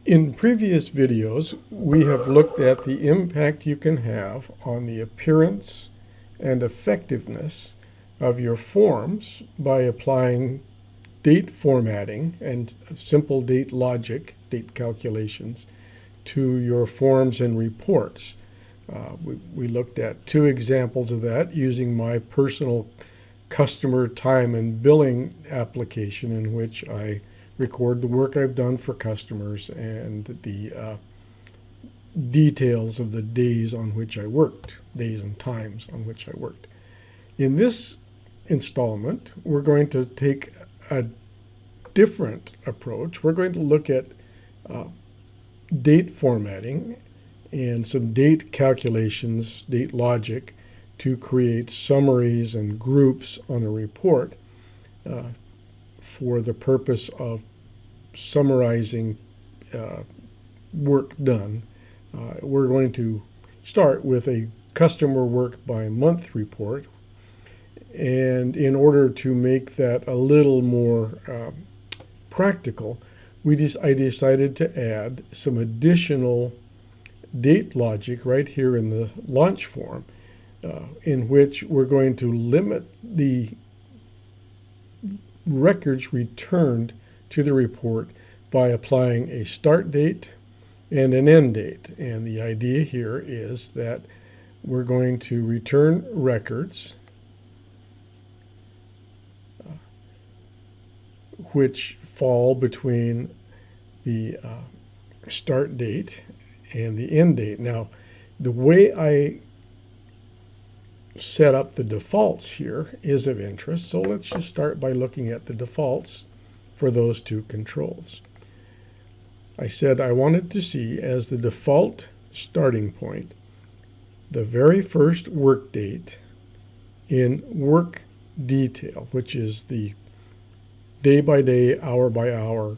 In previous videos, we have looked at the impact you can have on the appearance and effectiveness of your forms by applying date formatting and simple date logic, date calculations, to your forms and reports. We looked at two examples of that using my personal customer time and billing application, in which I record the work I've done for customers and the details of the days on which I worked, days and times on which I worked. In this installment, we're going to take a different approach. We're going to look at date formatting and some date calculations, date logic, to create summaries and groups on a report for the purpose of summarizing work done. We're going to start with a customer work by month report, and in order to make that a little more practical, I decided to add some additional date logic right here in the launch form, in which we're going to limit the records returned to the report by applying a start date and an end date. And the idea here is that we're going to return records which fall between the start date and the end date. Now, the way I set up the defaults here is of interest, so let's just start by looking at the defaults for those two controls. I said I wanted to see as the default starting point the very first work date in work detail, which is the day by day, hour by hour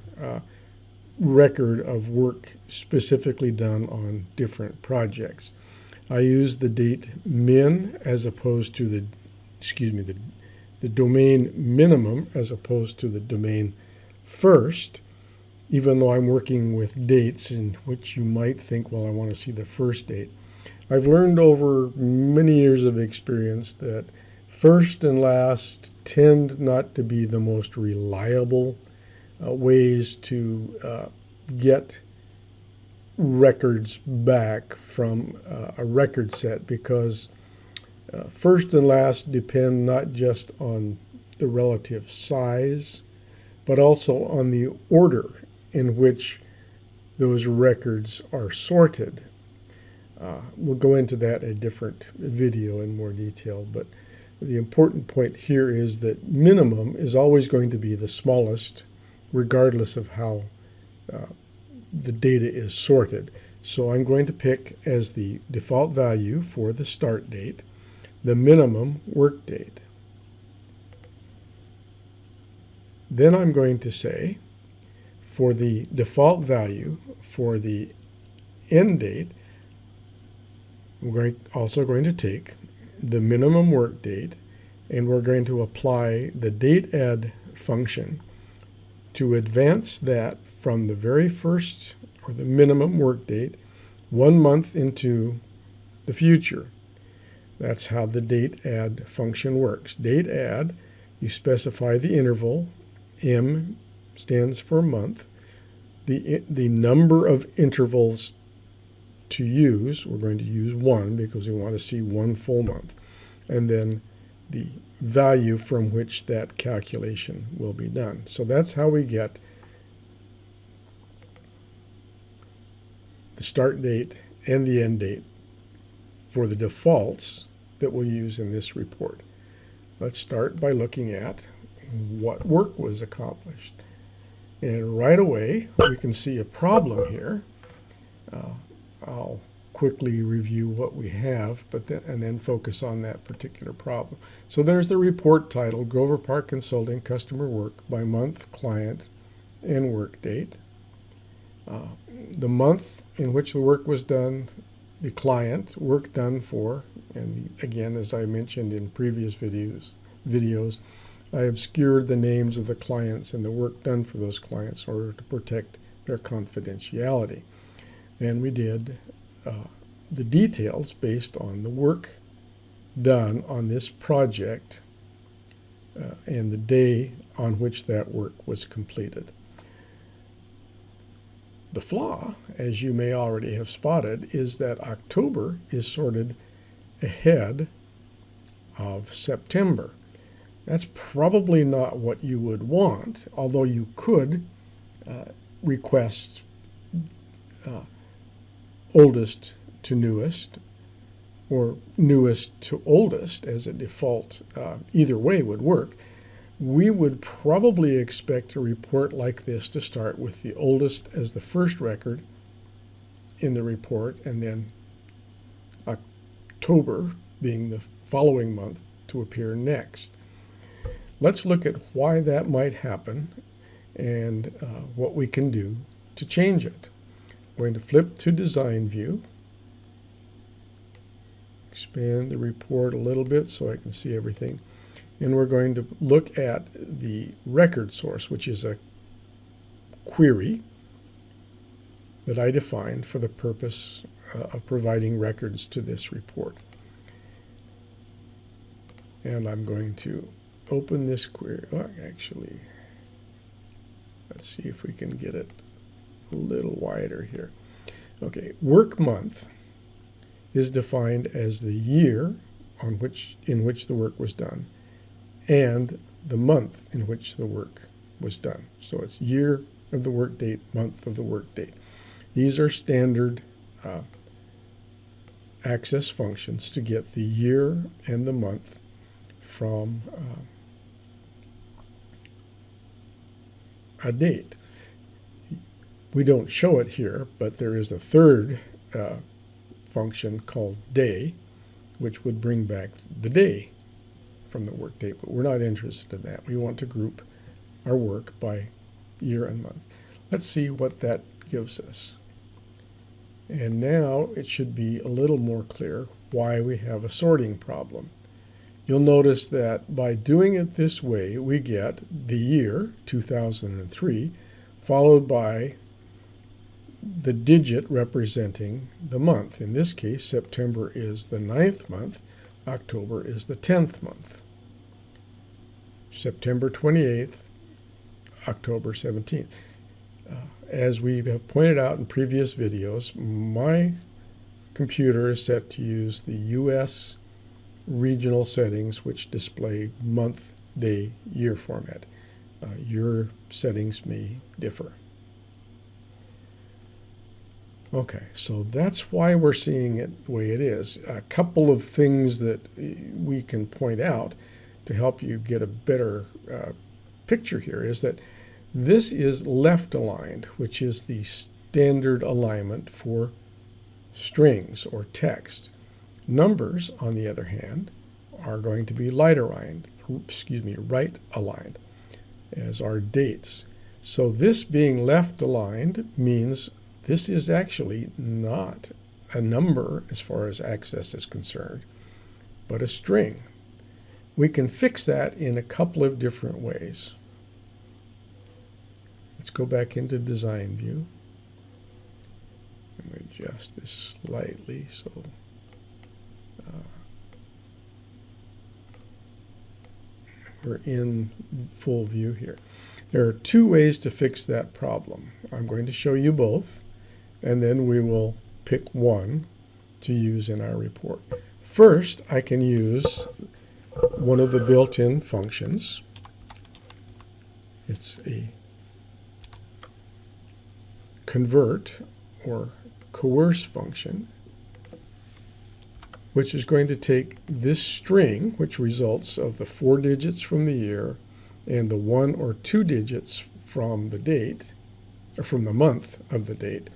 record of work specifically done on different projects. I use the date min as opposed to the domain minimum as opposed to the domain first, even though I'm working with dates in which you might think, well, I want to see the first date. I've learned over many years of experience that first and last tend not to be the most reliable ways to get records back from a record set, because first and last depend not just on the relative size, but also on the order in which those records are sorted. We'll go into that in a different video in more detail, but the important point here is that minimum is always going to be the smallest, regardless of how the data is sorted. So I'm going to pick as the default value for the start date the minimum work date. Then I'm going to say for the default value for the end date, we're also going to take the minimum work date, and we're going to apply the date add function to advance that from the very first, or the minimum work date, 1 month into the future. That's how the date add function works. Date add, you specify the interval. M stands for month. The number of intervals to use, we're going to use 1 because we want to see 1 full month. And then the value from which that calculation will be done. So that's how we get the start date and the end date for the defaults that we'll use in this report. Let's start by looking at what work was accomplished. And right away, we can see a problem here. I'll quickly review what we have, and then focus on that particular problem. So there's the report title, Grover Park Consulting Customer Work by Month, Client, and Work Date. The month in which the work was done, the client, work done for, and again, as I mentioned in previous videos, I obscured the names of the clients and the work done for those clients in order to protect their confidentiality. And we did the details based on the work done on this project and the day on which that work was completed. The flaw, as you may already have spotted, is that October is sorted ahead of September. That's probably not what you would want, although you could request oldest to newest or newest to oldest as a default. Either way would work. We would probably expect a report like this to start with the oldest as the first record in the report, and then October being the following month to appear next. Let's look at why that might happen and what we can do to change it. I'm going to flip to Design View, expand the report a little bit so I can see everything. And we're going to look at the record source, which is a query that I defined for the purpose of providing records to this report. And I'm going to open this query. Oh, actually, let's see if we can get it a little wider here. Okay, work month is defined as the year in which the work was done, and the month in which the work was done. So it's year of the work date, month of the work date. These are standard access functions to get the year and the month from a date. We don't show it here, but there is a third function called day, which would bring back the day from the work date, but we're not interested in that. We want to group our work by year and month. Let's see what that gives us. And now it should be a little more clear why we have a sorting problem. You'll notice that by doing it this way, we get the year, 2003, followed by the digit representing the month. In this case, September is the 9th month, October is the 10th month. September 28th, October 17th. As we have pointed out in previous videos, my computer is set to use the US regional settings, which display month, day, year format. Your settings may differ. Okay, so that's why we're seeing it the way it is. A couple of things that we can point out to help you get a better picture here is that this is left aligned, which is the standard alignment for strings or text. Numbers, on the other hand, are going to be right aligned, as are dates. So this being left aligned means this is actually not a number as far as access is concerned, but a string. We can fix that in a couple of different ways. Let's go back into Design View. And adjust this slightly so we're in full view here. There are two ways to fix that problem. I'm going to show you both, and then we will pick one to use in our report. First, I can use one of the built-in functions. It's a convert or coerce function, which is going to take this string, which results of the 4 digits from the year and the 1 or 2 digits from the date, or from the month of the date,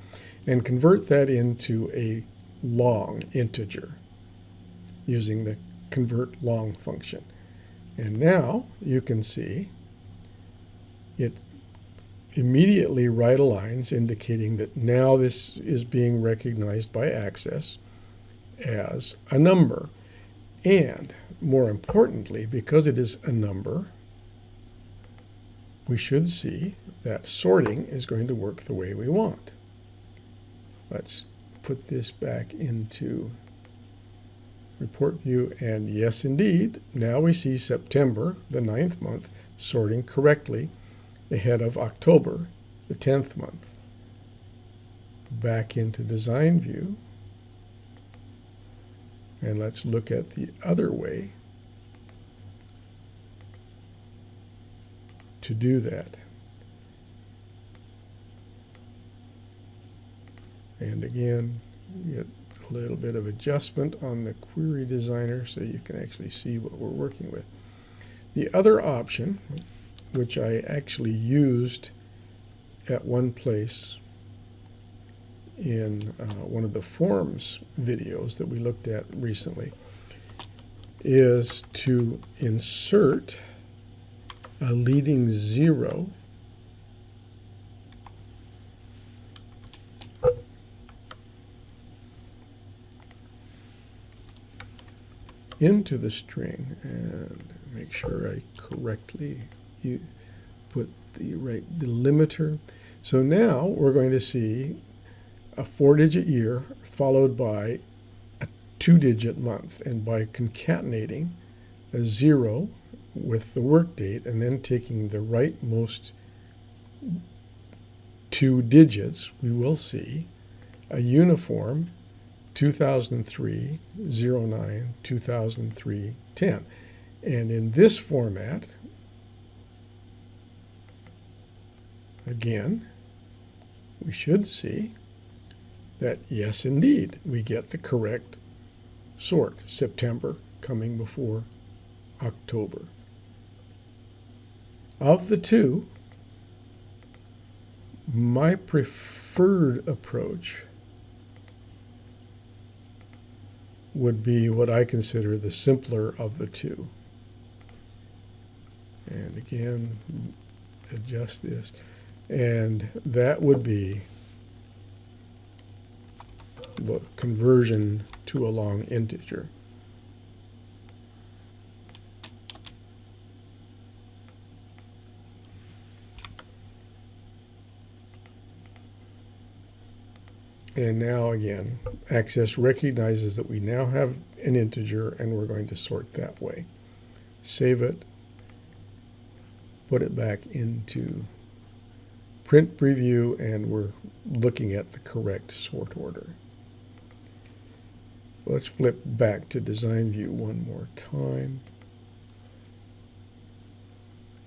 and convert that into a long integer using the convert long function. And now you can see it immediately right aligns, indicating that now this is being recognized by Access as a number. And more importantly, because it is a number, we should see that sorting is going to work the way we want. Let's put this back into report view, and yes indeed, now we see September, the 9th month, sorting correctly ahead of October, the 10th month. Back into design view, and let's look at the other way to do that. And again, you get a little bit of adjustment on the query designer so you can actually see what we're working with. The other option, which I actually used at one place in one of the forms videos that we looked at recently, is to insert a leading zero into the string, and make sure I correctly put the right delimiter. So now we're going to see a 4-digit year followed by a 2-digit month, and by concatenating a 0 with the work date and then taking the rightmost 2 digits, we will see a uniform 2003 09 2003 10. And in this format, again, we should see that yes indeed we get the correct sort, September coming before October. Of the two, my preferred approach would be what I consider the simpler of the two. And again, adjust this. And that would be the conversion to a long integer. And now again, Access recognizes that we now have an integer and we're going to sort that way. Save it, put it back into print preview, and we're looking at the correct sort order. Let's flip back to design view one more time.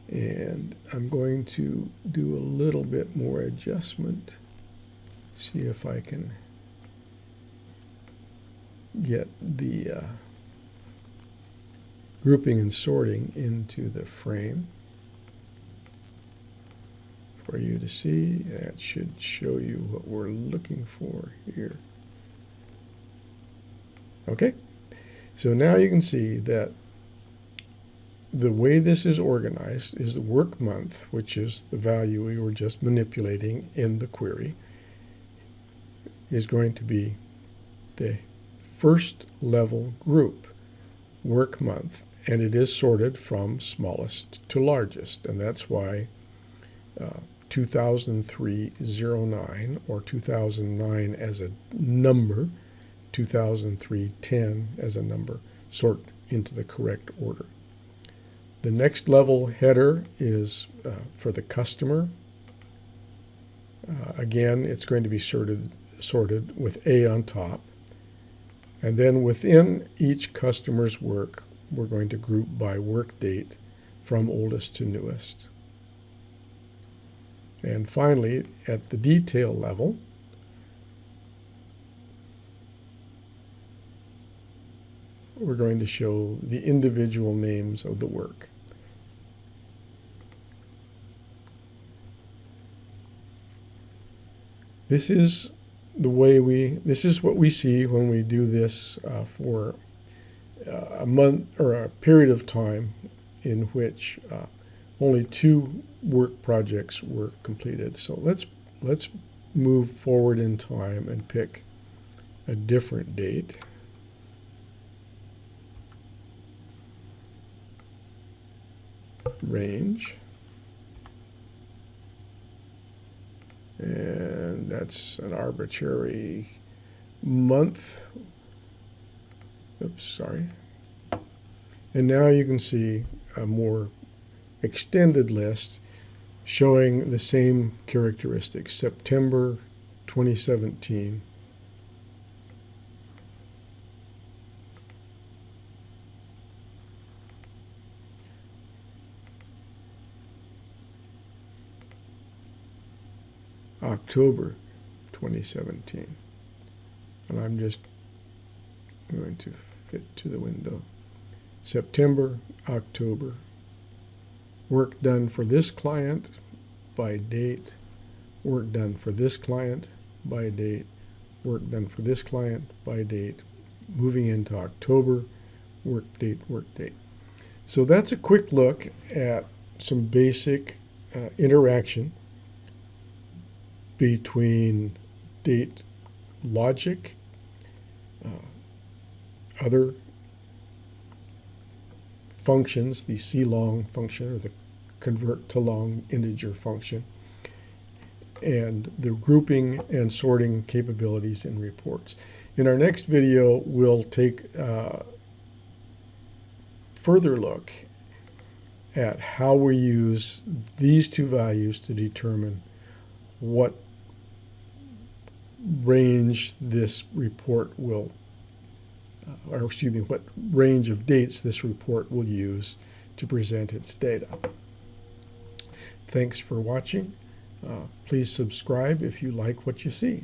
And I'm going to do a little bit more adjustment. See if I can get the grouping and sorting into the frame for you to see. That should show you what we're looking for here. Okay, so now you can see that the way this is organized is the work month, which is the value we were just manipulating in the query, is going to be the first level group, work month, and it is sorted from smallest to largest, and that's why 2003-09 or 2009 as a number, 2003-10 as a number, sort into the correct order. The next level header is for the customer. Again, it's going to be sorted with A on top. And then within each customer's work, we're going to group by work date from oldest to newest. And finally, at the detail level, we're going to show the individual names of the work. This is what we see when we do this for a month or a period of time in which only 2 work projects were completed. So let's move forward in time and pick a different date. Range. And that's an arbitrary month. Oops, sorry. And now you can see a more extended list showing the same characteristics. September 2017. October 2017. And I'm just going to fit to the window. September, October. Work done for this client by date. Work done for this client by date. Work done for this client by date. Moving into October, work date, work date. So that's a quick look at some basic interaction between date logic, other functions, the CLong function or the convert to long integer function, and the grouping and sorting capabilities in reports. In our next video, we'll take a further look at how we use these two values to determine what range this report will, or excuse me, what range of dates this report will use to present its data. Thanks for watching. Please subscribe if you like what you see.